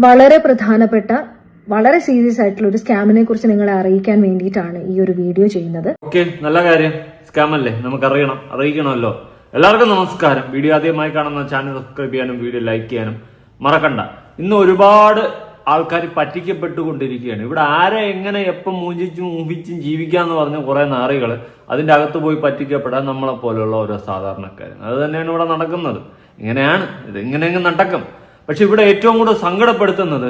വളരെ പ്രധാനപ്പെട്ട വളരെ സീരിയസ് ആയിട്ടുള്ള ഒരു സ്കാമിനെ കുറിച്ച് നിങ്ങളെ അറിയിക്കാൻ വേണ്ടിയിട്ടാണ് ഈ ഒരു വീഡിയോ ചെയ്യുന്നത്. ഓക്കെ, നല്ല കാര്യം. സ്കാം അല്ലേ, നമുക്ക് അറിയിക്കണമല്ലോ. എല്ലാവർക്കും നമസ്കാരം. വീഡിയോ ആദ്യമായി കാണുന്ന ചാനൽ സബ്സ്ക്രൈബ് ചെയ്യാനും വീഡിയോ ലൈക്ക് ചെയ്യാനും മറക്കണ്ട. ഇന്ന് ഒരുപാട് ആൾക്കാർ പറ്റിക്കപ്പെട്ടുകൊണ്ടിരിക്കുകയാണ്. ഇവിടെ ആരെ എങ്ങനെ എപ്പം മൂഹിച്ചും ജീവിക്കാന്ന് പറഞ്ഞ കുറെ നാറികൾ അതിന്റെ അകത്ത് പോയി പറ്റിക്കപ്പെടാൻ നമ്മളെ പോലെയുള്ള ഓരോ സാധാരണക്കാർ. അത് തന്നെയാണ് ഇവിടെ നടക്കുന്നത്. ഇങ്ങനെയാണ് ഇത്, ഇങ്ങനെയെങ്കിലും നടക്കും. പക്ഷെ ഇവിടെ ഏറ്റവും കൂടുതൽ സങ്കടപ്പെടുത്തുന്നത്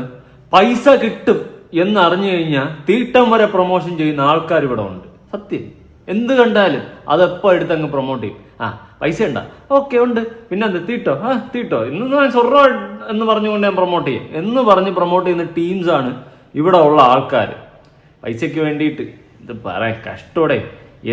പൈസ കിട്ടും എന്നറിഞ്ഞു കഴിഞ്ഞാൽ തീട്ടം വരെ പ്രൊമോഷൻ ചെയ്യുന്ന ആൾക്കാർ ഇവിടെ ഉണ്ട്. സത്യം, എന്ത് കണ്ടാലും അതെപ്പോ എടുത്തങ്ങ് പ്രൊമോട്ട് ചെയ്യും. പൈസ ഉണ്ടാ, ഓക്കെ ഉണ്ട്, പിന്നെ എന്ത് തീട്ടോ, തീട്ടോ, ഇന്ന് ഞാൻ സ്വർണ്ണ എന്ന് പറഞ്ഞുകൊണ്ട് ഞാൻ പ്രൊമോട്ട് ചെയ്യും എന്ന് പറഞ്ഞ് പ്രൊമോട്ട് ചെയ്യുന്ന ടീംസാണ് ഇവിടെ ഉള്ള ആൾക്കാർ. പൈസയ്ക്ക് വേണ്ടിയിട്ട് ഇത് പറയാൻ കഷ്ടോടെ.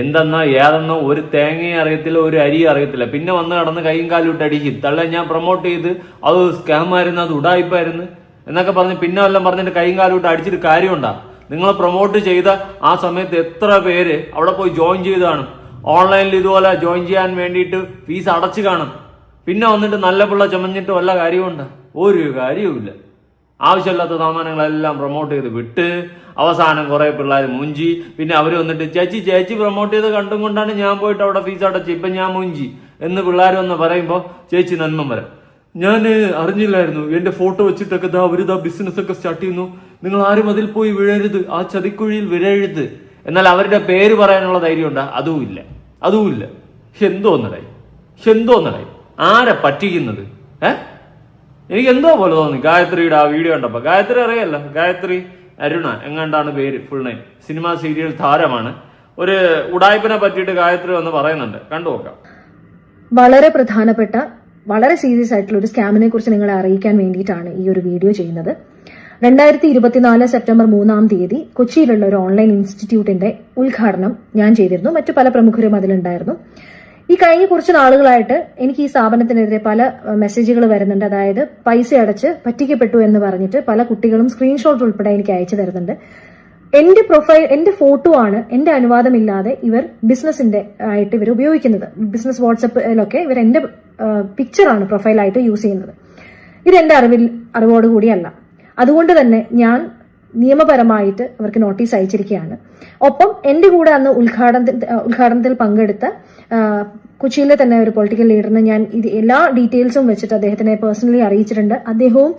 എന്തെന്നോ ഏതെന്നോ ഒരു തേങ്ങയും അറിയത്തില്ല, ഒരു അരിയും അറിയത്തില്ല. പിന്നെ വന്ന് കടന്ന് കൈയും കാലും ഇട്ട് അടിക്കും. തള്ള ഞാൻ പ്രൊമോട്ട് ചെയ്ത് അത് സ്കാമായിരുന്നു, അത് ഉടായിപ്പായിരുന്നു എന്നൊക്കെ പറഞ്ഞ് പിന്നെ വല്ലതും പറഞ്ഞിട്ട് കൈയും കാലും ഇട്ട് അടിച്ചിട്ട് കാര്യമുണ്ടാ? നിങ്ങൾ പ്രൊമോട്ട് ചെയ്ത ആ സമയത്ത് എത്ര പേര് അവിടെ പോയി ജോയിൻ ചെയ്ത് കാണും? ഓൺലൈനിൽ ഇതുപോലെ ജോയിൻ ചെയ്യാൻ വേണ്ടിയിട്ട് ഫീസ് അടച്ചു കാണും. പിന്നെ വന്നിട്ട് നല്ല പിള്ള ചമഞ്ഞിട്ട് വല്ല കാര്യമുണ്ടോ? ഒരു കാര്യവുമില്ല. ആവശ്യമില്ലാത്ത സാമാനങ്ങളെല്ലാം പ്രൊമോട്ട് ചെയ്ത് വിട്ട് അവസാനം കുറെ പിള്ളേർ മുഞ്ചി. പിന്നെ അവർ വന്നിട്ട് ചേച്ചി പ്രൊമോട്ട് ചെയ്ത് കണ്ടും കൊണ്ടാണ് ഞാൻ പോയിട്ട് അവിടെ ഫീസ് അടച്ച്, ഇപ്പം ഞാൻ മുഞ്ചി എന്ന് പിള്ളേർ വന്ന് പറയുമ്പോൾ ചേച്ചി നന്മ വരാം. ഞാൻ അറിഞ്ഞില്ലായിരുന്നു, എന്റെ ഫോട്ടോ വെച്ചിട്ടൊക്കെ അവരിതാ ബിസിനസ് ഒക്കെ സ്റ്റാർട്ട് ചെയ്യുന്നു. നിങ്ങൾ ആരും അതിൽ പോയി വീഴരുത്, ആ ചതിക്കുഴിയിൽ വീഴരുത്. എന്നാൽ അവരുടെ പേര് പറയാനുള്ള ധൈര്യം ഉണ്ടാ? അതുമില്ല. എന്തോന്നടായി ആരെ പറ്റിക്കുന്നത്? എനിക്ക് എന്തോ പോലെ തോന്നി ഗായത്രിയുടെ ആ വീഡിയോ കണ്ടപ്പോ. ഗായത്രി അറിയാലോ, ഗായത്രി അരുണ എങ്ങാണ്ടാണ് പേര്, ഫുൾ നെയിം. സിനിമ സീരിയൽ താരമാണ്. ഒരു ഉടായ്പിനെ പറ്റിയിട്ട് ഗായത്രി വന്ന് പറയുന്നുണ്ട്, കണ്ടു നോക്കാം. വളരെ പ്രധാനപ്പെട്ട വളരെ സീരിയസ് ആയിട്ടുള്ള ഒരു സ്കാമിനെ കുറിച്ച് നിങ്ങളെ അറിയിക്കാൻ വേണ്ടിയിട്ടാണ് ഈ ഒരു വീഡിയോ ചെയ്യുന്നത്. 2024 സെപ്റ്റംബർ 3 കൊച്ചിയിലുള്ള ഒരു ഓൺലൈൻ ഇൻസ്റ്റിറ്റ്യൂട്ടിന്റെ ഉദ്ഘാടനം ഞാൻ ചെയ്തിരുന്നു. മറ്റു പല പ്രമുഖരും അതിലുണ്ടായിരുന്നു. ഈ കഴിഞ്ഞ കുറച്ച് നാളുകളായിട്ട് എനിക്ക് ഈ സ്ഥാപനത്തിനെതിരെ പല മെസ്സേജുകൾ വരുന്നുണ്ട്. അതായത് പൈസ അടച്ച് പറ്റിക്കപ്പെട്ടു എന്ന് പറഞ്ഞിട്ട് പല കുട്ടികളും സ്ക്രീൻഷോട്ട് ഉൾപ്പെടെ എനിക്ക് അയച്ചു തരുന്നുണ്ട്. എന്റെ ഫോട്ടോ ആണ് എന്റെ അനുവാദമില്ലാതെ ഇവർ ബിസിനസിന്റെ ആയിട്ട് ഇവർ ഉപയോഗിക്കുന്നത്. ബിസിനസ് വാട്സപ്പിലൊക്കെ ഇവർ എന്റെ പിക്ചറാണ് പ്രൊഫൈലായിട്ട് യൂസ് ചെയ്യുന്നത്. ഇത് എന്റെ അറിവോടുകൂടിയല്ല. അതുകൊണ്ട് തന്നെ ഞാൻ നിയമപരമായിട്ട് അവർക്ക് നോട്ടീസ് അയച്ചിരിക്കുകയാണ്. ഒപ്പം എന്റെ കൂടെ അന്ന് ഉദ്ഘാടനത്തിൽ പങ്കെടുത്ത കൊച്ചിയിലെ തന്നെ ഒരു പൊളിറ്റിക്കൽ ലീഡറിന് ഞാൻ ഇത് എല്ലാ ഡീറ്റെയിൽസും വെച്ചിട്ട് അദ്ദേഹത്തിനെ പേഴ്സണലി അറിയിച്ചിട്ടുണ്ട്. അദ്ദേഹവും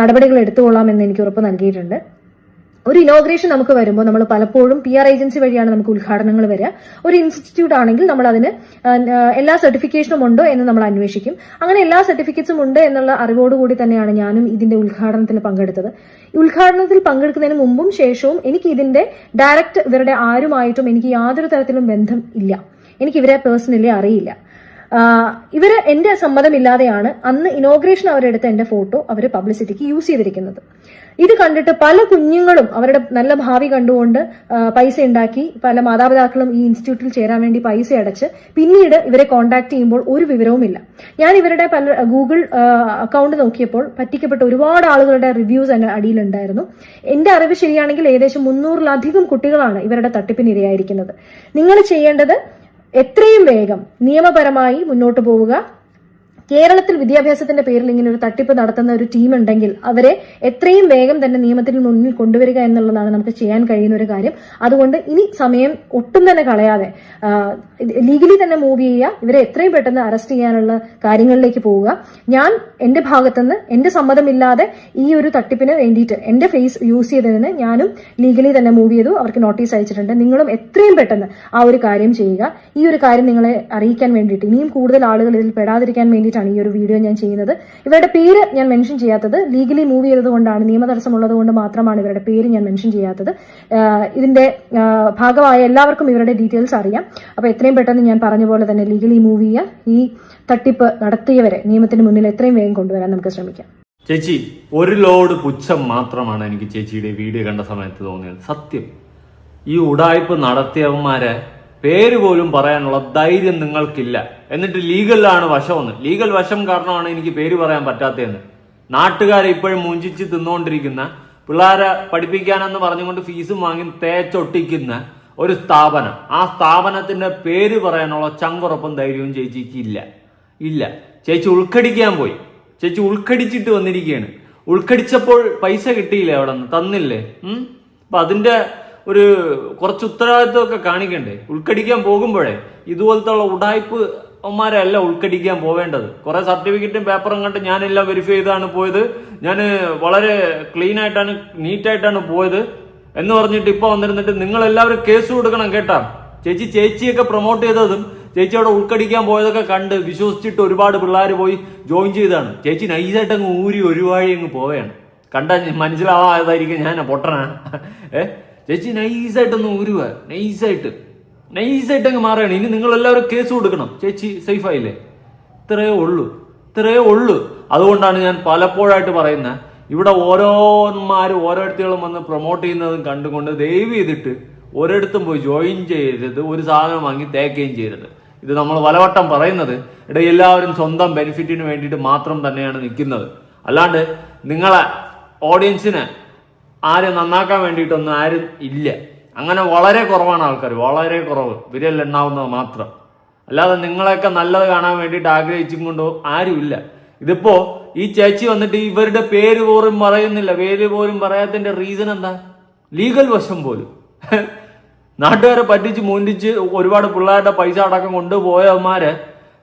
നടപടികൾ എടുത്തുകൊള്ളാം എന്ന് എനിക്ക് ഉറപ്പ് നൽകിയിട്ടുണ്ട്. ഒരു ഇനോഗ്രേഷൻ നമുക്ക് വരുമ്പോൾ നമ്മൾ പലപ്പോഴും PR ഏജൻസി വഴിയാണ് നമുക്ക് ഉദ്ഘാടനങ്ങൾ വരിക. ഒരു ഇൻസ്റ്റിറ്റ്യൂട്ട് ആണെങ്കിൽ നമ്മൾ അതിന് എല്ലാ സർട്ടിഫിക്കേഷനും ഉണ്ടോ എന്ന് നമ്മൾ അന്വേഷിക്കും. അങ്ങനെ എല്ലാ സർട്ടിഫിക്കറ്റ്സും ഉണ്ട് എന്നുള്ള അറിവോടുകൂടി തന്നെയാണ് ഞാനും ഇതിന്റെ ഉദ്ഘാടനത്തിൽ പങ്കെടുത്തത്. ഈ ഉദ്ഘാടനത്തിൽ പങ്കെടുക്കുന്നതിന് മുമ്പും ശേഷവും എനിക്ക് ഇതിന്റെ ഡയറക്റ്റ് ഇവരുടെ ആരുമായിട്ടും എനിക്ക് യാതൊരു തരത്തിലും ബന്ധം ഇല്ല. എനിക്ക് ഇവരെ പേഴ്സണലി അറിയില്ല. ഇവര് എന്റെ സമ്മതമില്ലാതെയാണ് അന്ന് ഇനോഗ്രേഷൻ അവരെടുത്ത എന്റെ ഫോട്ടോ അവര് പബ്ലിസിറ്റിക്ക് യൂസ് ചെയ്തിരിക്കുന്നത്. ഇത് കണ്ടിട്ട് പല കുഞ്ഞുങ്ങളും അവരുടെ നല്ല ഭാവി കണ്ടുകൊണ്ട് പൈസ ഉണ്ടാക്കി പല മാതാപിതാക്കളും ഈ ഇൻസ്റ്റിറ്റ്യൂട്ടിൽ ചേരാൻ വേണ്ടി പൈസ അടച്ച് പിന്നീട് ഇവരെ കോൺടാക്ട് ചെയ്യുമ്പോൾ ഒരു വിവരവുമില്ല. ഞാൻ ഇവരുടെ പല ഗൂഗിൾ അക്കൗണ്ട് നോക്കിയപ്പോൾ പറ്റിക്കപ്പെട്ട ഒരുപാട് ആളുകളുടെ റിവ്യൂസ് എന്റെ അടിയിലുണ്ടായിരുന്നു. എന്റെ അറിവ് ശരിയാണെങ്കിൽ ഏകദേശം 300-ലധികം കുട്ടികളാണ് ഇവരുടെ തട്ടിപ്പിനിരയായിരിക്കുന്നത്. നിങ്ങൾ ചെയ്യേണ്ടത് എത്രയും വേഗം നിയമപരമായി മുന്നോട്ട് പോവുക. കേരളത്തിൽ വിദ്യാഭ്യാസത്തിന്റെ പേരിൽ ഇങ്ങനെ ഒരു തട്ടിപ്പ് നടത്തുന്ന ഒരു ടീം ഉണ്ടെങ്കിൽ അവരെ എത്രയും വേഗം തന്നെ നിയമത്തിന് മുന്നിൽ കൊണ്ടുവരിക എന്നുള്ളതാണ് നമുക്ക് ചെയ്യാൻ കഴിയുന്ന ഒരു കാര്യം. അതുകൊണ്ട് ഇനി സമയം ഒട്ടും തന്നെ കളയാതെ ലീഗലി തന്നെ മൂവ് ചെയ്യുക. ഇവരെ എത്രയും പെട്ടെന്ന് അറസ്റ്റ് ചെയ്യാനുള്ള കാര്യങ്ങളിലേക്ക് പോവുക. ഞാൻ എന്റെ ഭാഗത്തുനിന്ന് എന്റെ സമ്മതമില്ലാതെ ഈ ഒരു തട്ടിപ്പിന് വേണ്ടിയിട്ട് എന്റെ ഫേസ് യൂസ് ചെയ്തതിന് ഞാനും ലീഗലി തന്നെ മൂവ് ചെയ്തു. അവർക്ക് നോട്ടീസ് അയച്ചിട്ടുണ്ട്. നിങ്ങളും എത്രയും പെട്ടെന്ന് ആ ഒരു കാര്യം ചെയ്യുക. ഈ ഒരു കാര്യം നിങ്ങളെ അറിയിക്കാൻ വേണ്ടിയിട്ട് ഇനിയും കൂടുതൽ ആളുകൾ ഇതിൽ പെടാതിരിക്കാൻ വേണ്ടിയിട്ടാണ് ഈ ഒരു വീഡിയോ ഞാൻ ചെയ്യുന്നത്. ഇവരുടെ പേര് ഞാൻ മെൻഷൻ ചെയ്യാത്തത് ലീഗലി മൂവ് ചെയ്തത് കൊണ്ടാണ്, നിയമ തടസ്സമുള്ളത് കൊണ്ട് മാത്രമാണ് ഇവരുടെ പേര് ഞാൻ മെൻഷൻ ചെയ്യാത്തത്. ഇതിന്റെ ഭാഗമായ എല്ലാവർക്കും ഇവരുടെ ഡീറ്റെയിൽസ് അറിയാം. അപ്പൊ എത്രയും പെട്ടെന്ന് ഞാൻ പറഞ്ഞ പോലെ തന്നെ ലീഗലി മൂവ് ചെയ്യുക. ഈ തട്ടിപ്പ് നടത്തിയവരെ നിയമത്തിന് മുന്നിൽ എത്രയും വേഗം കൊണ്ടുവരാൻ നമുക്ക് ശ്രമിക്കാം. ചേച്ചി, ഒരു ലോഡ് പുച്ഛം മാത്രമാണ് എനിക്ക് ചേച്ചിയുടെ വീഡിയോ കണ്ട സമയത്ത് തോന്നിയത്. സത്യം, ഈ ഉടായ്പ നടത്തിയവന്മാരെ പേര് പോലും പറയാനുള്ള ധൈര്യം നിങ്ങൾക്കില്ല. എന്നിട്ട് ലീഗലാണ് വശമെന്ന്. ലീഗൽ വശം കാരണമാണ് എനിക്ക് പേര് പറയാൻ പറ്റാത്തതെന്ന്. നാട്ടുകാരെ ഇപ്പോഴും മുഞ്ചിച്ച് തിന്നുകൊണ്ടിരിക്കുന്ന, പിള്ളേരെ പഠിപ്പിക്കാനെന്ന് പറഞ്ഞുകൊണ്ട് ഫീസും വാങ്ങി തേച്ചൊട്ടിക്കുന്ന ഒരു സ്ഥാപനം. ആ സ്ഥാപനത്തിന്റെ പേര് പറയാനുള്ള ചങ്കുറപ്പും ധൈര്യവും ചേച്ചിക്ക് ഇല്ല. ചേച്ചി ഉൾക്കടിക്കാൻ പോയി. ചേച്ചി ഉൾക്കടിച്ചിട്ട് വന്നിരിക്കുകയാണ്. ഉൾക്കടിച്ചപ്പോൾ പൈസ കിട്ടിയില്ലേ അവിടെ നിന്ന്, തന്നില്ലേ? അപ്പൊ അതിന്റെ ഒരു കുറച്ച് ഉത്തരവാദിത്വമൊക്കെ കാണിക്കണ്ടേ? ഉൾക്കടിക്കാൻ പോകുമ്പോഴേ ഇതുപോലത്തെ ഉള്ള ഉടായ്പ് അല്ല ഉൾക്കടിക്കാൻ പോവേണ്ടത്. കുറെ സർട്ടിഫിക്കറ്റും പേപ്പറും കണ്ട് ഞാനെല്ലാം വെരിഫൈ ചെയ്താണ് പോയത്, ഞാൻ വളരെ ക്ലീൻ ആയിട്ടാണ് നീറ്റായിട്ടാണ് പോയത് എന്ന് പറഞ്ഞിട്ട് ഇപ്പൊ വന്നിരുന്നിട്ട് നിങ്ങൾ എല്ലാവരും കേസ് കൊടുക്കണം കേട്ടാ. ചേച്ചിയൊക്കെ പ്രൊമോട്ട് ചെയ്തതും ചേച്ചി അവിടെ ഉൾക്കടിക്കാൻ പോയതൊക്കെ കണ്ട് വിശ്വസിച്ചിട്ട് ഒരുപാട് പിള്ളേർ പോയി ജോയിൻ ചെയ്താണ്. ചേച്ചി നൈസായിട്ട് അങ്ങ് ഊരി ഒരു വഴി അങ്ങ് പോവുകയാണ്. കണ്ടാ മനസ്സിലാവാതായിരിക്കും ഞാൻ പൊട്ടനാ. ചേച്ചി നൈസായിട്ടൊന്ന് ഊരുക, നൈസായിട്ട് അങ്ങ് മാറുകയാണ്. ഇനി നിങ്ങൾ എല്ലാവരും കേസ് കൊടുക്കണം. ചേച്ചി സേഫ് ആയില്ലേ? ഇത്രയേ ഉള്ളൂ. അതുകൊണ്ടാണ് ഞാൻ പലപ്പോഴായിട്ട് പറയുന്നത്, ഇവിടെ ഓരോരുത്തരും വന്ന് പ്രൊമോട്ട് ചെയ്യുന്നതും കണ്ടുകൊണ്ട് ദയവ് ചെയ്തിട്ട് ഒരിടത്തും പോയി ജോയിൻ ചെയ്യരുത്, ഒരു സാധനം വാങ്ങി തേക്കുകയും ചെയ്യരുത്. ഇത് നമ്മൾ പലവട്ടം പറയുന്നത്. എല്ലാവരും സ്വന്തം ബെനിഫിറ്റിന് വേണ്ടിയിട്ട് മാത്രം തന്നെയാണ് നിൽക്കുന്നത്. അല്ലാണ്ട് നിങ്ങളെ ഓഡിയൻസിനെ ആരും നന്നാക്കാൻ വേണ്ടിയിട്ടൊന്നും ആരും ഇല്ല. അങ്ങനെ വളരെ കുറവാണ് ആൾക്കാർ, വളരെ കുറവ്, വിരലെണ്ണാവുന്നത് മാത്രം. അല്ലാതെ നിങ്ങളെയൊക്കെ നല്ലത് കാണാൻ വേണ്ടിയിട്ട് ആഗ്രഹിച്ചും കൊണ്ടോ ആരുമില്ല. ഇതിപ്പോ ഈ ചേച്ചി വന്നിട്ട് ഇവരുടെ പേര് പോലും പറയുന്നില്ല. പേര് പോലും പറയാത്തതിന്റെ റീസൺ എന്താ? ലീഗൽ വശം പോലും. നാട്ടുകാരെ പറ്റിച്ച് മുണ്ടിച്ച് ഒരുപാട് പിള്ളേരുടെ പൈസ അടക്കം കൊണ്ടുപോയവന്മാരെ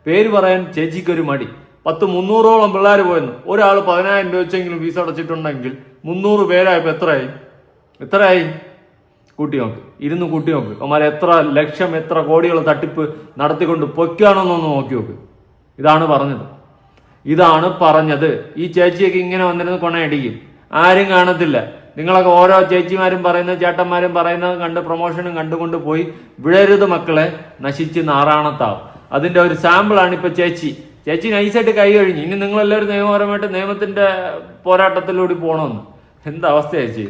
പേര് പറയാൻ ചേച്ചിക്കൊരു മടി. 300ഓളം പിള്ളേർ പോയെന്ന്. ഒരാൾ 10,000 രൂപ വെച്ചെങ്കിലും ഫീസ് അടച്ചിട്ടുണ്ടെങ്കിൽ 300 പേരായപ്പോ എത്രയായി? കൂട്ടി നോക്ക്. അവന്മാരെ എത്ര ലക്ഷം എത്ര കോടികൾ തട്ടിപ്പ് നടത്തിക്കൊണ്ട് പൊയ്ക്കാണോന്നൊന്ന് നോക്കി നോക്ക്. ഇതാണ് പറഞ്ഞത്. ഈ ചേച്ചിയൊക്കെ ഇങ്ങനെ വന്നിരുന്ന് കൊണയടിക്കും, ആരും കാണത്തില്ല. നിങ്ങളൊക്കെ ഓരോ ചേച്ചിമാരും പറയുന്നത് ചേട്ടന്മാരും പറയുന്നത് കണ്ട് പ്രൊമോഷനും കണ്ടുകൊണ്ട് പോയി വിഴരുത് മക്കളെ, നശിച്ച് നാറാണത്താവും. അതിന്റെ ഒരു സാമ്പിളാണ് ഇപ്പൊ ചേച്ചി നൈസായിട്ട് കൈ കഴിഞ്ഞു. ഇനി നിങ്ങളെല്ലാവരും നിയമപരമായിട്ട് നിയമത്തിന്റെ പോരാട്ടത്തിലൂടെ പോകണമെന്ന്. എന്താ അവസ്ഥ ചേച്ചി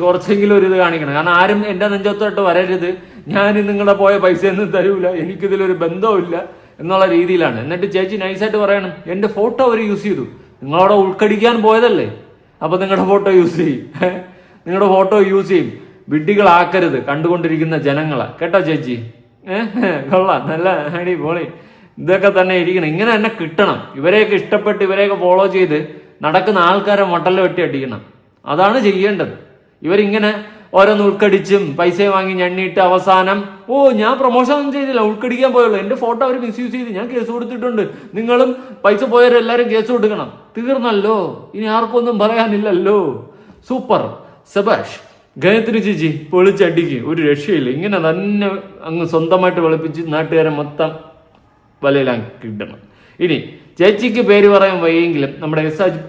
കുറച്ചെങ്കിലും ഒരു ഇത് കാണിക്കണം. കാരണം ആരും എന്റെ നെഞ്ചത്തോട്ട് വരരുത്, ഞാൻ നിങ്ങളെ പോയ പൈസയൊന്നും തരൂല, എനിക്കിതിലൊരു ബന്ധവുമില്ല എന്നുള്ള രീതിയിലാണ്. എന്നിട്ട് ചേച്ചി നൈസായിട്ട് പറയണം, എന്റെ ഫോട്ടോ അവർ യൂസ് ചെയ്തു. നിങ്ങളവിടെ ഉൾക്കടിക്കാൻ പോയതല്ലേ, അപ്പൊ നിങ്ങളുടെ ഫോട്ടോ യൂസ് ചെയ്യും. വിഡ്ഢികളാക്കരുത് കണ്ടുകൊണ്ടിരിക്കുന്ന ജനങ്ങളെ, കേട്ടോ ചേച്ചി? കൊള്ളാം, നല്ല അടിപൊളി. ഇതൊക്കെ തന്നെ ഇരിക്കണം, ഇങ്ങനെ തന്നെ കിട്ടണം. ഇവരെയൊക്കെ ഇഷ്ടപ്പെട്ട് ഇവരെയൊക്കെ ഫോളോ ചെയ്ത് നടക്കുന്ന ആൾക്കാരെ മൊട്ടല് വെട്ടി അടിക്കണം. അതാണ് ചെയ്യേണ്ടത്. ഇവരിങ്ങനെ ഓരോന്ന് ഉൾക്കടിച്ചും പൈസ വാങ്ങി ഞണ്ണിയിട്ട് അവസാനം ഞാൻ പ്രൊമോഷൻ ഒന്നും ചെയ്തില്ല, ഉൾക്കടിക്കാൻ പോയുള്ളൂ, എന്റെ ഫോട്ടോ അവർ മിസ്യൂസ് ചെയ്ത് ഞാൻ കേസ് കൊടുത്തിട്ടുണ്ട്, നിങ്ങളും പൈസ പോയവരെല്ലാരും കേസ് കൊടുക്കണം. തീർന്നല്ലോ, ഇനി ആർക്കൊന്നും പറയാനില്ലല്ലോ. സൂപ്പർ, സബാഷ്. ഗായത്രി ചേച്ചി പൊളിച്ചടിക്ക്, ഒരു രക്ഷയില്ല. ഇങ്ങനെ തന്നെ അങ്ങ് സ്വന്തമായിട്ട് വെളുപ്പിച്ച് നാട്ടുകാരെ മൊത്തം വലയിലാക്കിയിടണം. ഇനി ചേച്ചിക്ക് പേര് പറയാൻ വയ്യെങ്കിലും നമ്മുടെ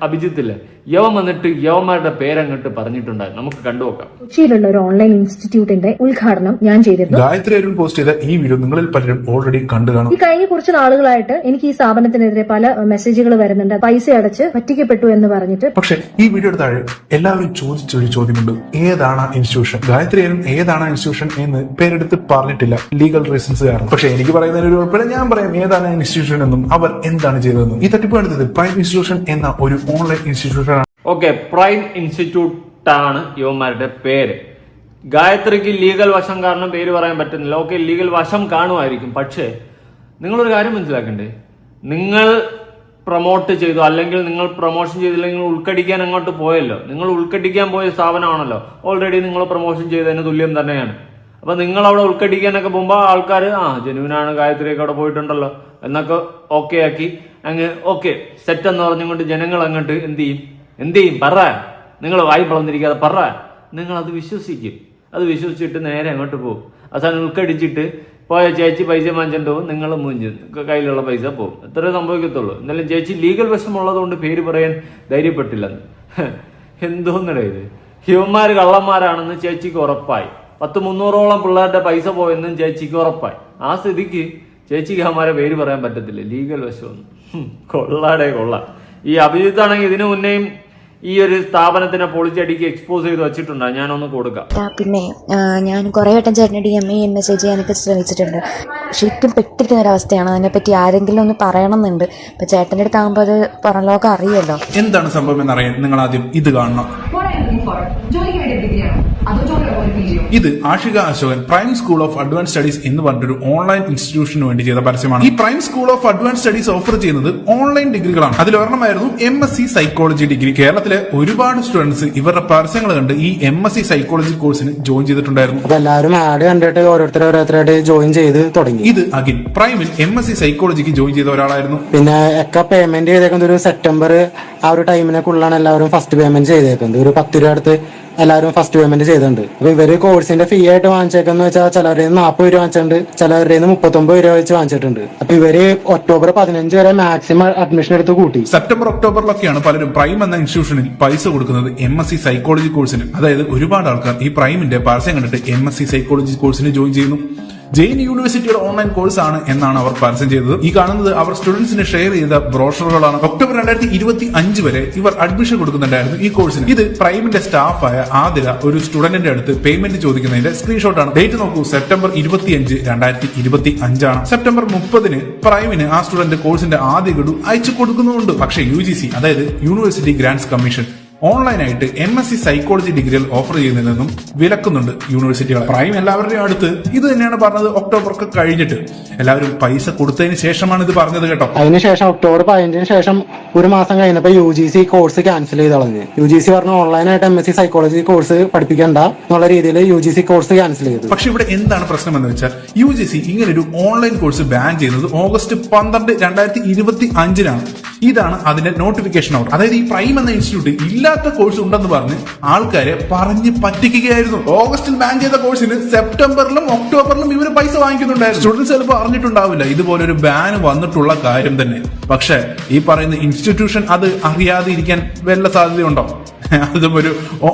അഭിജിത്തില്ല യവൻ വന്നിട്ട് യവന്മാരുടെ പേരങ്ങോട്ട് പറഞ്ഞിട്ടുണ്ടായിരുന്നു. നമുക്ക് കണ്ടുനോക്കാം. കൊച്ചിയിലുള്ള ഒരു ഓൺലൈൻ ഇൻസ്റ്റിറ്റ്യൂട്ടിന്റെ ഉദ്ഘാടനം ഞാൻ ചെയ്തിരുന്നു. ഗായത്രി അരുൺ പോസ്റ്റ് ചെയ്ത ഈ വീഡിയോ നിങ്ങളിൽ പലരും ഓൾറെഡി കണ്ടു കാണും. ഈ കഴിഞ്ഞ കുറച്ച് നാളുകളായിട്ട് എനിക്ക് ഈ സ്ഥാപനത്തിനെതിരെ പല മെസ്സേജുകൾ വരുന്നുണ്ട്, പൈസ അടച്ച് പറ്റിക്കപ്പെട്ടു എന്ന് പറഞ്ഞിട്ട്. പക്ഷെ ഈ വീഡിയോയുടെ താഴെ എല്ലാവരും ചോദിച്ചൊരു ചോദ്യമുണ്ട്, ഏതാണ് ഇൻസ്റ്റിറ്റ്യൂഷൻ? ഗായത്രി അരുൺ ഏതാണ് ഇൻസ്റ്റിറ്റ്യൂഷൻ എന്ന് പേരെടുത്ത് പറഞ്ഞിട്ടില്ല, ലീഗൽ റീസൺസ് കാരണം. പക്ഷെ എനിക്ക് പറയുന്നതിന് ഒരു കുഴപ്പമില്ല, ഞാൻ പറയാം ഏതാണ് ഇൻസ്റ്റിറ്റ്യൂഷൻ എന്നും അവർ എന്താണ് ചെയ്തതെന്നും. ഈ തട്ടിപ്പ് നടത്തിയത് പ്രൈം ഇൻസ്റ്റിറ്റ്യൂഷൻ എന്ന ഒരു ഓൺലൈൻ ഇൻസ്റ്റിറ്റ്യൂഷൻ. ഓക്കെ, പ്രൈം ഇൻസ്റ്റിറ്റ്യൂട്ടാണ് യുവന്മാരുടെ പേര്. ഗായത്രിക്ക് ലീഗൽ വശം കാരണം പേര് പറയാൻ പറ്റുന്നില്ല. ഓക്കെ, ലീഗൽ വശം കാണുമായിരിക്കും. പക്ഷേ നിങ്ങളൊരു കാര്യം മനസ്സിലാക്കണ്ടേ, നിങ്ങൾ പ്രൊമോട്ട് ചെയ്തു അല്ലെങ്കിൽ നിങ്ങൾ പ്രൊമോഷൻ ചെയ്തില്ലെങ്കിൽ ഉൾക്കടിക്കാൻ അങ്ങോട്ട് പോയല്ലോ. നിങ്ങൾ ഉൾക്കടിക്കാൻ പോയ സ്ഥാപനമാണല്ലോ, ഓൾറെഡി നിങ്ങൾ പ്രൊമോഷൻ ചെയ്തതിന് തുല്യം തന്നെയാണ്. അപ്പൊ നിങ്ങൾ അവിടെ ഉൾക്കടിക്കാനൊക്കെ പോകുമ്പോൾ ആൾക്കാർ ജെനുവിനാണ്, ഗായത്രിയൊക്കെ അവിടെ പോയിട്ടുണ്ടല്ലോ എന്നൊക്കെ ഓക്കെ ആക്കി അങ്ങ് ഓക്കെ സെറ്റ് എന്ന് പറഞ്ഞുകൊണ്ട് ജനങ്ങൾ അങ്ങോട്ട് എന്ത് ചെയ്യും പറ, നിങ്ങൾ വായി വളർന്നിരിക്കാതെ പറ, നിങ്ങൾ അത് വിശ്വസിക്കും. അത് വിശ്വസിച്ചിട്ട് നേരെ അങ്ങോട്ട് പോകും. അവസാനം ഉൾക്കടിച്ചിട്ട് പോയ ചേച്ചി പൈസ വാങ്ങിച്ചിട്ട് പോകും, നിങ്ങൾ മൂഞ്ചും, കയ്യിലുള്ള പൈസ പോകും. ഇത്രേ സംഭവിക്കത്തുള്ളൂ. എന്നാലും ചേച്ചി ലീഗൽ വശമുള്ളത് കൊണ്ട് പേര് പറയാൻ ധൈര്യപ്പെട്ടില്ലെന്ന്. എന്തോന്നടേ ഇത്, ഹ്യൂമാർ കള്ളന്മാരാണെന്ന് ചേച്ചിക്ക് ഉറപ്പായി. 300ഓളം പിള്ളേരുടെ പൈസ പോയെന്നും ചേച്ചിക്ക് ഉറപ്പായി. ആ സ്ഥിതിക്ക് ചേച്ചിക്ക് ഹ്യൂമാരെ പേര് പറയാൻ പറ്റത്തില്ല, ലീഗൽ വശമൊന്നും. കൊള്ളാം. ഈ അഭിജിത്താണെങ്കിൽ ഇതിനു മുന്നേയും ഈ ഒരു സ്ഥാപനത്തിനെ പൊളിച്ചടിക്ക് എക്സ്പോസ് ചെയ്ത് വെച്ചിട്ടുണ്ട്. ഞാനൊന്ന് കൊടുക്കാം. പിന്നെ ഞാൻ കുറെ വട്ടം ചേട്ടന് DM മെസ്സേജ് ചെയ്യാനൊക്കെ ശ്രമിച്ചിട്ടുണ്ട്. ശരിക്കും പെട്ടിരിക്കുന്ന ഒരവസ്ഥയാണ്. അതിനെപ്പറ്റി ആരെങ്കിലും ഒന്ന് പറയണമെന്നുണ്ട്. ഇപ്പൊ ചേട്ടൻ്റെ അടുത്താകുമ്പോൾ അത് പുറം ലോകം അറിയുമല്ലോ. എന്താണ് സംഭവം എന്നറിയാൻ നിങ്ങൾ ആദ്യം ഇത് കാണണം. ജോലിക്ക് വേണ്ടി ഡിഗ്രിയാണോ അതോ ജോലി ഇത് Aashiq Ashokan prime school of advance studies എന്ന് പറഞ്ഞൊരു ഓൺലൈൻ ഇൻസ്റ്റിറ്റ്യൂഷന് വേണ്ടി ചെയ്ത പരസ്യമാണ്. ഈ prime school of advance studies offer ചെയ്യുന്നത് ഓൺലൈൻ ഡിഗ്രികളാണ്. അതിലൊരെണ്ണമായിരുന്നു MSc psychology degree. കേരളത്തിലെ ഒരുപാട് സ്റ്റുഡൻസ് ഇവരുടെ പരസ്യങ്ങൾ കണ്ട് ഈ MSc സൈക്കോളജി കോഴ്സിന് ജോയിൻ ചെയ്തിട്ടുണ്ടായിരുന്നു. അപ്പൊ എല്ലാവരും ആഡ് കണ്ടിട്ട് ഓരോരുത്തരായിട്ട് ജോയിൻ ചെയ്ത് തുടങ്ങി. ഇത് അഖിൽ പ്രൈമിൽ MSc സൈക്കോളജിക്ക് ജോയിൻ ചെയ്ത ഒരാളായിരുന്നു. പിന്നെ ഒക്കെ പേയ്മെന്റ് ചെയ്തേക്കുന്നത് ഒരു സെപ്റ്റംബർ ആ ഒരു ടൈമിനൊക്കെയുള്ളാണ് എല്ലാവരും ഫസ്റ്റ് പേയ്മെന്റ് ചെയ്തേക്കുന്നത്. ഒരു 10 രൂപ അടുത്ത് എല്ലാവരും ഫസ്റ്റ് പേയ്മെന്റ് ചെയ്തിട്ടുണ്ട്. അപ്പൊ ഇവര് കോഴ്സിന്റെ ഫീ ആയിട്ട് വാങ്ങിച്ചേക്കെന്ന് വെച്ചാൽ ചിലവരുടെ 40 രൂപ വാങ്ങിച്ചിട്ടുണ്ട്, ചിലവരുടെ 39 രൂപ വെച്ച് വാങ്ങിച്ചിട്ടുണ്ട്. അപ്പൊ ഇവര് ഒക്ടോബർ 15 വരെ മാക്സിമം അഡ്മിഷൻ എടുത്ത് കൂട്ടി. സെപ്റ്റംബർ ഒക്ടോബറിലൊക്കെയാണ് പലരും പ്രൈം എന്ന ഇൻസ്റ്റിറ്റ്യൂഷനിൽ പൈസ കൊടുക്കുന്നത് MSc സൈക്കോളജി കോഴ്സിന്. അതായത് ഒരുപാട് ആൾക്കാർ ഈ പ്രൈമിന്റെ പരസ്യം കണ്ടിട്ട് MSc സൈക്കോളജി കോഴ്സിന് ജോയിൻ ചെയ്യുന്നു. ജെയിൻ യൂണിവേഴ്സിറ്റിയുടെ ഓൺലൈൻ കോഴ്സാണ് എന്നാണ് അവർ പരസ്യം ചെയ്തത്. ഈ കാണുന്നത് അവർ സ്റ്റുഡൻസിന് ഷെയർ ചെയ്ത ബ്രോഷറുകളാണ്. ഒക്ടോബർ 2025 വരെ ഇവർ അഡ്മിഷൻ കൊടുക്കുന്നുണ്ടായിരുന്നു ഈ കോഴ്സിന്. ഇത് പ്രൈമിന്റെ സ്റ്റാഫായ ആതിര ഒരു സ്റ്റുഡന്റിന്റെ അടുത്ത് പേയ്മെന്റ് ചോദിക്കുന്നതിന്റെ സ്ക്രീൻഷോട്ടാണ്. ഡേറ്റ് നോക്കൂ, സെപ്റ്റംബർ 25, 2025 ആണ്. സെപ്റ്റംബർ 30 പ്രൈമിന് ആ സ്റ്റുഡന്റ് കോഴ്സിന്റെ ആദ്യ ഗഡു അയച്ചു കൊടുക്കുന്നുണ്ട്. പക്ഷേ UGC അതായത് യൂണിവേഴ്സിറ്റി ഗ്രാന്റ്സ് കമ്മീഷൻ ഓൺലൈനായിട്ട് MSc സൈക്കോളജി ഡിഗ്രികൾ ഓഫർ ചെയ്യുന്നതിൽ നിന്നും വിലക്കുന്നുണ്ട് യൂണിവേഴ്സിറ്റികളെ. പ്രൈം എല്ലാവരുടെയും അടുത്ത് ഇത് തന്നെയാണ് പറഞ്ഞത്. ഒക്ടോബർക്ക് കഴിഞ്ഞിട്ട് എല്ലാവരും പൈസ കൊടുത്തതിന് ശേഷമാണ് ഇത് പറഞ്ഞത് കേട്ടോ. അതിനുശേഷം ഒക്ടോബർ 15 ശേഷം ഒരു മാസം കഴിഞ്ഞപ്പോൾ UGC കോഴ്സ് ക്യാൻസൽ ചെയ്ത് കളഞ്ഞു. UGC പറഞ്ഞു ഓൺലൈനായിട്ട് MSc സൈക്കോളജി കോഴ്സ് പഠിപ്പിക്കണ്ട എന്നുള്ള രീതിയിൽ UGC കോഴ്സ് ക്യാൻസൽ ചെയ്തു. പക്ഷെ ഇവിടെ എന്താണ് പ്രശ്നം എന്ന് വെച്ചാൽ UGC ഇങ്ങനൊരു ഓൺലൈൻ കോഴ്സ് ബാൻ ചെയ്യുന്നത് ഓഗസ്റ്റ് 12, 2025 ഇതാണ് അതിന്റെ നോട്ടിഫിക്കേഷൻ ഓർഡർ. അതായത് ഈ പ്രൈം എന്ന ഇൻസ്റ്റിറ്റ്യൂട്ട് ഇല്ലാത്ത കോഴ്സ് ഉണ്ടെന്ന് പറഞ്ഞ് ആൾക്കാരെ പറഞ്ഞ് പറ്റിക്കുകയായിരുന്നു. ഓഗസ്റ്റിൽ ബാൻ ചെയ്ത കോഴ്സിന് സെപ്റ്റംബറിലും ഒക്ടോബറിലും ഇവര് പൈസ വാങ്ങിക്കുന്നുണ്ടായിരുന്നു. സ്റ്റുഡൻസ് ചിലപ്പോൾ അറിഞ്ഞിട്ടുണ്ടാവില്ല ഇതുപോലൊരു ബാൻ വന്നിട്ടുള്ള കാര്യം തന്നെ. പക്ഷെ ഈ പറയുന്ന ഇൻസ്റ്റിറ്റ്യൂഷൻ അത് അറിയാതെ ഇരിക്കാൻ വല്ല സാധ്യതയുണ്ടോ? അതും ഒരു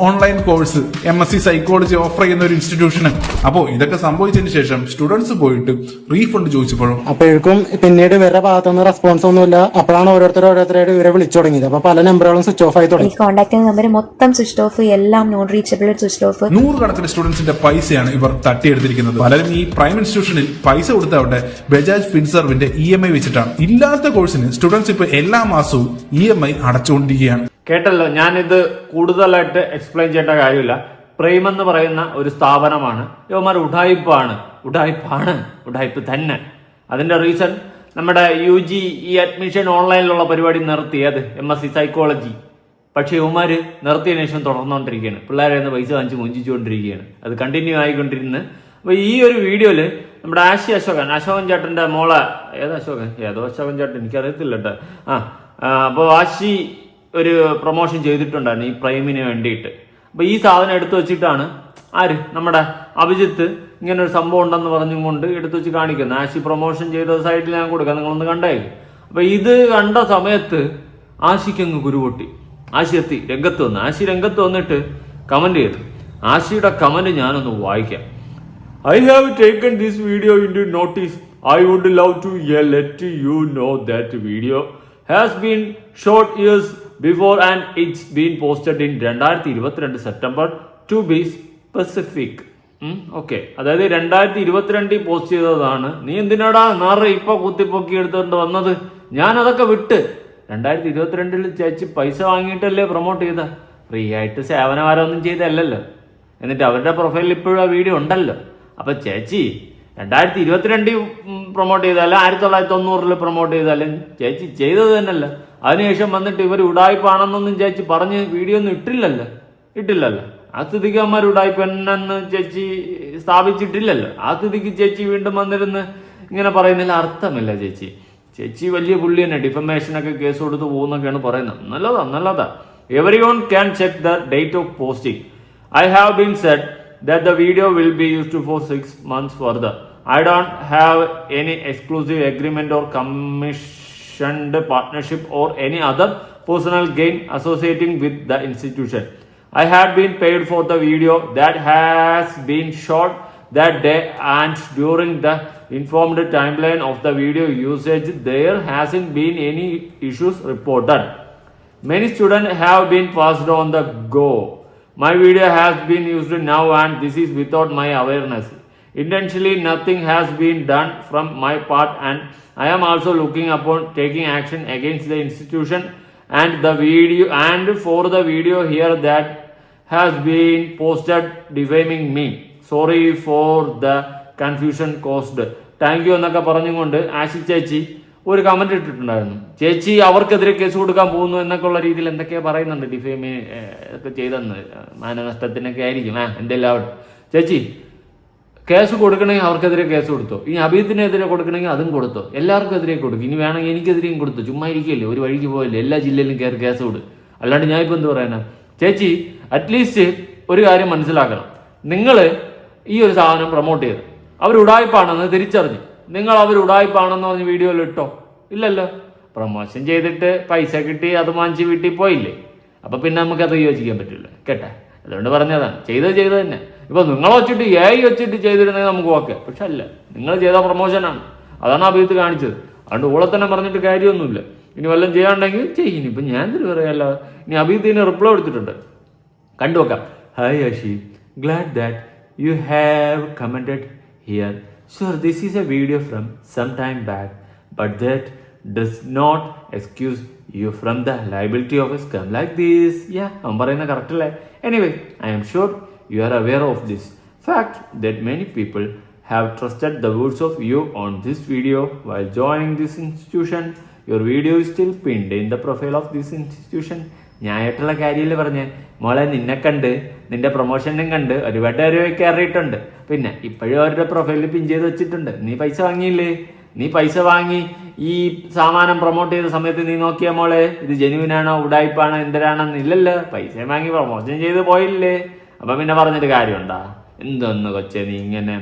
online course MSc psychology offer ചെയ്യുന്ന ഒരു ഇൻസ്റ്റിറ്റ്യൂഷന്. അപ്പോ ഇതൊക്കെ സംഭവിച്ചതിന് ശേഷം സ്റ്റുഡൻസ് പോയിട്ട് റീഫണ്ട് ചോദിച്ചപ്പോഴും അപ്പോഴേക്കും പിന്നീട് ഇവരുടെ ഭാഗത്തുനിന്ന് റെസ്പോൺസ് ഒന്നുമില്ല. അപ്പോഴാണ് ഓരോരുത്തരായിട്ട് ഇവരെ വിളിച്ചു തുടങ്ങിയത്. അപ്പൊ പല നമ്പറുകളും സ്വിച്ച് ഓഫ് ആയി തുടങ്ങി. കോൺടാക്ട് നമ്പർ മൊത്തം സ്വിച്ച് ഓഫ്, എല്ലാം നോൺ റീച്ചബിൾ, സ്വിച്ച് ഓഫ്. 100 കണക്കിന് സ്റ്റുഡൻസിന്റെ പൈസയാണ് ഇവർ തട്ടിയെടുത്തിരിക്കുന്നത്. പലരും ഈ പ്രൈം ഇൻസ്റ്റിറ്റ്യൂഷനിൽ പൈസ കൊടുത്തവരുടെ ബജാജ് ഫിൻസർവിന്റെ EMI വെച്ചിട്ടാണ്. ഇല്ലാത്ത കോഴ്സിന് സ്റ്റുഡൻസ് ഇപ്പൊ എല്ലാ മാസവും EMI അടച്ചുകൊണ്ടിരിക്കുകയാണ്. കേട്ടല്ലോ, ഞാനിത് കൂടുതലായിട്ട് എക്സ്പ്ലെയിൻ ചെയ്യേണ്ട കാര്യമില്ല. പ്രൈം എന്ന് പറയുന്ന ഒരു സ്ഥാപനമാണ്. ഇവന്മാർ ഉഡായിപ്പ് തന്നെ. അതിന്റെ റീസൺ നമ്മുടെ UG ഈ അഡ്മിഷൻ ഓൺലൈനിലുള്ള പരിപാടി നിർത്തിയത് MSc സൈക്കോളജി. പക്ഷെ ഇവന്മാര് നിർത്തിയതിനു ശേഷം തുടർന്നുകൊണ്ടിരിക്കുകയാണ്. പിള്ളേരെ നിന്ന് പൈസ വാങ്ങിച്ച് മുഞ്ചിച്ചുകൊണ്ടിരിക്കുകയാണ്. അത് കണ്ടിന്യൂ ആയിക്കൊണ്ടിരുന്ന്. അപ്പൊ ഈ ഒരു വീഡിയോയില് നമ്മുടെ അശോകൻ ചേട്ടന്റെ മോളെ ഏതോ അശോകൻ ചേട്ടൻ എനിക്കറിയത്തില്ല കേട്ടോ. അപ്പോൾ ആശി ഒരു പ്രൊമോഷൻ ചെയ്തിട്ടുണ്ടായിരുന്നു ഈ പ്രൈമിന് വേണ്ടിയിട്ട്. അപ്പൊ ഈ സാധനം എടുത്തു വെച്ചിട്ടാണ് നമ്മുടെ അഭിജിത്ത് ഇങ്ങനെ ഒരു സംഭവം ഉണ്ടെന്ന് പറഞ്ഞുകൊണ്ട് എടുത്തു വെച്ച് കാണിക്കുന്നത്. ആശി പ്രൊമോഷൻ ചെയ്ത സൈഡിൽ ഞാൻ കൊടുക്കാം, നിങ്ങളൊന്ന് കണ്ടേക്ക്. അപ്പൊ ഇത് കണ്ട സമയത്ത് ആശിക്കങ്ങ് കുരുപൊട്ടി. ആശി രംഗത്ത് വന്നിട്ട് കമന്റ് ചെയ്തു. ആശിയുടെ കമന്റ് ഞാനൊന്ന് വായിക്കാം. I have taken this video into notice. I would love to let you know that video has been shot years before and it's been posted in 2022 September to be specific. Okay, അതായത് 2022 post ചെയ്തതാണ്. നീ എന്തിനാടാ ഇപ്പൊ കുത്തിപ്പൊക്കി എടുത്തുകൊണ്ട് വന്നത്? ഞാൻ അതൊക്കെ വിട്ട് 2022 ചേച്ചി പൈസ വാങ്ങിയിട്ടല്ലേ പ്രൊമോട്ട് ചെയ്ത. ഫ്രീ ആയിട്ട് സേവനവാരമൊന്നും ചെയ്തല്ലോ. എന്നിട്ട് അവരുടെ പ്രൊഫൈലിൽ ഇപ്പോഴും ആ വീഡിയോ ഉണ്ടല്ലോ. അപ്പൊ ചേച്ചി 2022 പ്രൊമോട്ട് ചെയ്താലും 1990 പ്രൊമോട്ട് ചെയ്താലും ചേച്ചി ചെയ്തത് തന്നെയല്ല. അതിനുശേഷം വന്നിട്ട് ഇവർ ഉടായ്പാണെന്നൊന്നും ചേച്ചി പറഞ്ഞ് വീഡിയോ ഒന്നും ഇട്ടില്ലല്ലോ. ആ സ്ഥിതിക്ക് അമ്മമാർ ഉടായ്പെന്നു ചേച്ചി സ്ഥാപിച്ചിട്ടില്ലല്ലോ. ആ സ്ഥിതിക്ക് ചേച്ചി വീണ്ടും വന്നിരുന്ന് ഇങ്ങനെ പറയുന്നതിൽ അർത്ഥമില്ല. ചേച്ചി വലിയ പുള്ളി തന്നെ. ഡിഫമേഷനൊക്കെ കേസ് കൊടുത്ത് പോകുന്നൊക്കെയാണ് പറയുന്നത്. നല്ലതാ. Everyone can check the date of posting. I have been said that the video will be used for 6 months further. I don't have any exclusive agreement or commissioned partnership or any other personal gain associating with the institution. I had been paid for the video that has been shot that day, and during the informed timeline of the video usage, there hasn't been any issues reported. Many students have been passed on the go. My video has been used now and this is without my awareness. Intentionally, nothing has been done from my part, and I am also looking upon taking action against the institution and the video and for the video here that has been posted defaming me. Sorry for the confusion caused. Thank you എന്നൊക്കെ പറഞ്ഞുകൊണ്ട് ആശി ചേച്ചി ഒരു comment ഇട്ടിട്ടുണ്ടായിരുന്നു. ചേച്ചി അവർക്കെതിരെ case കൊടുക്കാൻ പോകുന്നു എന്നൊക്കെ ഉള്ള രീതിയിൽ എന്തൊക്കെയാ പറയുന്നുണ്ട്. ഡിഫേമി ഒക്കെ ചെയ്തെന്ന്, മാനനഷ്ടത്തിനൊക്കെ ആയിരിക്കും, എന്തെല്ലാം ആവട്ടെ. ചേച്ചി കേസ് കൊടുക്കണമെങ്കിൽ അവർക്കെതിരെ കേസ് കൊടുത്തോ, ഇനി അഭിജിത്തിനെതിരെ കൊടുക്കണമെങ്കിൽ അതും കൊടുത്തോ, എല്ലാവർക്കും എതിരെ കൊടുക്കും. ഇനി വേണമെങ്കിൽ എനിക്കെതിരെയും കൊടുത്തു. ചുമ്മാ ഇരിക്കില്ലേ, ഒരു വഴിക്ക് പോയില്ലേ, എല്ലാ ജില്ലയിലും കയറി കേസ് കൊടുക്കും. അല്ലാണ്ട് ഞാൻ ഇപ്പം എന്ത് പറയാനാ. ചേച്ചി അറ്റ്ലീസ്റ്റ് ഒരു കാര്യം മനസ്സിലാക്കണം. നിങ്ങൾ ഈ ഒരു സാധനം പ്രൊമോട്ട് ചെയ്ത് അവർ ഉടായ്പാണെന്ന് തിരിച്ചറിഞ്ഞു. നിങ്ങൾ അവർ ഉടായ്പാണെന്ന് പറഞ്ഞ് വീഡിയോയിൽ ഇട്ടോ? ഇല്ലല്ലോ. പ്രൊമോഷൻ ചെയ്തിട്ട് പൈസ കിട്ടി, അത് വാങ്ങിച്ച് വീട്ടിൽ പോയില്ലേ. അപ്പൊ പിന്നെ നമുക്കത് യോജിക്കാൻ പറ്റില്ല കേട്ടെ. അതുകൊണ്ട് പറഞ്ഞതാണ്, ചെയ്തത് തന്നെ. ഇപ്പൊ നിങ്ങൾ വെച്ചിട്ട് വെച്ചിട്ട് ചെയ്തിരുന്നെങ്കിൽ നമുക്ക് ഓക്കെ. പക്ഷെ അല്ല, നിങ്ങൾ ചെയ്ത പ്രൊമോഷനാണ്, അതാണ് അഭിജിത്ത് കാണിച്ചത്. അതുകൊണ്ട് ഊളെ തന്നെ പറഞ്ഞിട്ട് കാര്യമൊന്നുമില്ല. ഇനി വല്ലതും ചെയ്യാണ്ടെങ്കിൽ ചെയ്യും. ഇപ്പൊ ഞാൻ എന്തിനു പറയാല്ല. ഇനി അഭിജിത്തിന് റിപ്ലൈ കൊടുത്തിട്ടുണ്ട്, കണ്ടുവെക്കാം. Hi Ashi, glad that you have commented here. Sure, this is a video from some time back, but that does not excuse you from the liability of a scam like this. Yeah, I'm പറയുന്നത് correct അല്ലേ? Anyway, I am sure you are aware of this fact that many people have trusted the words of you on this video while joining this institution. Your video is still pinned in the profile of this institution. ഞാനായിട്ടുള്ള കാര്യമല്ലേ പറഞ്ഞേ മോളെ. നിന്നെ കണ്ട്, നിന്റെ പ്രൊമോഷനും കണ്ട് ഒരുപാട് പേര് കയറിയിട്ടുണ്ട്. പിന്നെ ഇപ്പോഴും അവരുടെ പ്രൊഫൈലിൽ പിൻ ചെയ്ത് വെച്ചിട്ടുണ്ട്. നീ പൈസ വാങ്ങിയില്ലേ? നീ പൈസ വാങ്ങി ഈ സാമാനം പ്രൊമോട്ട് ചെയ്ത സമയത്ത് നീ നോക്കിയ മോളെ, ഇത് ജെനുവിനാണോ ഉടായ്പാണോ എന്തിനാണെന്ന്? ഇല്ലല്ലോ. പൈസ വാങ്ങി പ്രൊമോഷൻ ചെയ്ത് പോയില്ലേ. അപ്പൊ പിന്നെ പറഞ്ഞിട്ട് കാര്യമുണ്ടാ? എന്തൊന്ന് കൊച്ചേ നീ ഇങ്ങനെ.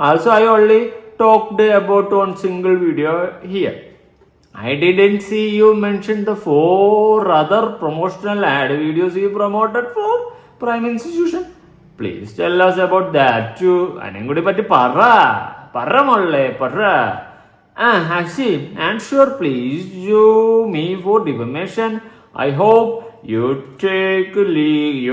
Also I only talked about one single video here. I didn't see you mention the 4 other promotional ad videos you promoted for Prime Institution. Please tell us about that too. അതിനെയും കൂടി പറ്റി പറ മോളെ, പറ. Actually, and sure, please sue me for defamation. I hope you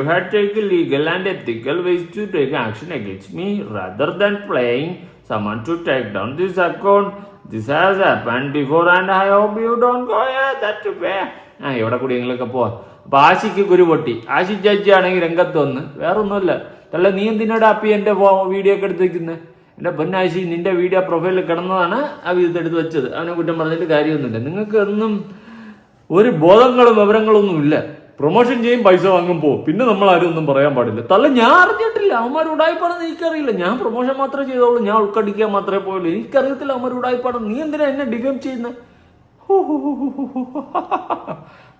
had taken legal and ethical ways to take action against me rather than playing someone to take down this account. This has happened before and I hope you don't go that way. ഇവിടെ കൂടി നിങ്ങളൊക്കെ പോവാ. അപ്പൊ ആശിക്ക് കുരു പൊട്ടി. ആശി judge ആണെങ്കിൽ രംഗത്ത് വന്ന് വേറെ ഒന്നുമല്ല, അല്ല നീ എന്തിനാണ് അപ്പി എന്റെ വീഡിയോ ഒക്കെ എടുത്ത് വെക്കുന്നത്? എന്റെ പൊന്നാശി, നിന്റെ വീഡിയോ പ്രൊഫൈലിൽ കിടന്നതാണ് അഭിജിത്ത് എടുത്ത് വെച്ചത്. അവനെ കുറ്റം പറഞ്ഞിട്ട് കാര്യമൊന്നുമില്ല. നിങ്ങൾക്ക് ഒന്നും ഒരു ബോധങ്ങളും വിവരങ്ങളൊന്നും ഇല്ല. പ്രൊമോഷൻ ചെയ്യും, പൈസ വാങ്ങും, പോവും. പിന്നെ നമ്മൾ ആരും ഒന്നും പറയാൻ പാടില്ല. ഞാൻ അറിഞ്ഞിട്ടില്ല അവന്മാർ ഉടായ്പാണെന്ന്. എനിക്കറിയില്ല. ഞാൻ പ്രൊമോഷൻ മാത്രമേ ചെയ്തോളൂ, ഞാൻ ഉൾക്കടിക്കാൻ മാത്രമേ പോയുള്ളൂ. എനിക്കറിയത്തില്ല അവന്മാർ ഉടായ്പാണെന്ന്. നീ എന്തിനാ എന്നെ ഡിഫെയിം ചെയ്യുന്നത്?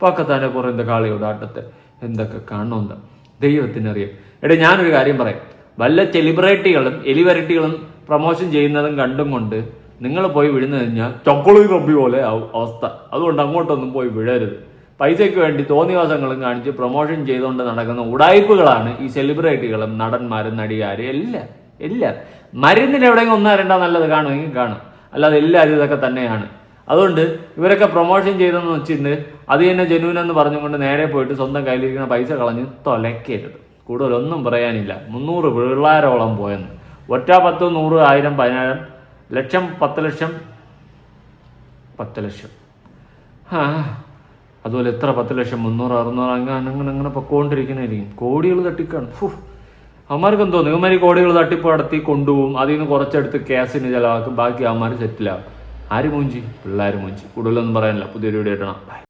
പക്കത്താനെ കുറേ കാളിയുടെ ആട്ടത്തെ എന്തൊക്കെ കാണണമെന്ന് ദൈവത്തിനറിയാം. എടേ ഞാനൊരു കാര്യം പറയാം. വല്ല സെലിബ്രിറ്റികളും എലിവരട്ടികളും പ്രൊമോഷൻ ചെയ്യുന്നതും കണ്ടും കൊണ്ട് നിങ്ങൾ പോയി വിഴുന്നു കഴിഞ്ഞാൽ ചൊക്കളി റബ്ബി പോലെ ആവും അവസ്ഥ. അതുകൊണ്ട് അങ്ങോട്ടൊന്നും പോയി വിഴരുത്. പൈസയ്ക്ക് വേണ്ടി തോന്നിവാസങ്ങളും കാണിച്ച് പ്രൊമോഷൻ ചെയ്തുകൊണ്ട് നടക്കുന്ന ഉടായ്പകളാണ് ഈ സെലിബ്രിറ്റികളും നടന്മാരും നടികാരും എല്ലാം. മരുന്നിന് എവിടെയെങ്കിലും 1-2 നല്ലത് കാണുമെങ്കിൽ കാണും, അല്ലാതെ എല്ലാവരും ഇതൊക്കെ തന്നെയാണ്. അതുകൊണ്ട് ഇവരൊക്കെ പ്രൊമോഷൻ ചെയ്തെന്ന് വെച്ചിട്ട് അത് തന്നെ ജനുവിനെന്ന് പറഞ്ഞുകൊണ്ട് നേരെ പോയിട്ട് സ്വന്തം കയ്യിലിരിക്കുന്ന പൈസ കളഞ്ഞ് തൊലക്കരുത്. കൂടുതലൊന്നും പറയാനില്ല. 300 പിള്ളേരോളം പോയെന്ന്. ഒറ്റ 10, 100, 1000, 10,000, ലക്ഷം, 10 ലക്ഷം, 10 ലക്ഷം. അതുപോലെ എത്ര 10 ലക്ഷം, 300, 600 അങ്ങനെ പൊക്കോണ്ടിരിക്കുന്നതായിരിക്കും. കോടികൾ തട്ടിക്കാണ്. അവന്മാർക്ക് എന്തോ ഇവന്മാർ കോടികൾ തട്ടിപ്പ് നടത്തി കൊണ്ടുപോകും. അതിൽ നിന്ന് കുറച്ചെടുത്ത് കേസിന് ചിലവാക്കും, ബാക്കി അവന്മാർ സെറ്റിലാക്കും. ആര് മൂഞ്ചി? പിള്ളേർ മൂഞ്ചി. കൂടുതലൊന്നും പറയാനില്ല. പുതിയൊരു വീഡിയോ ഇടണം.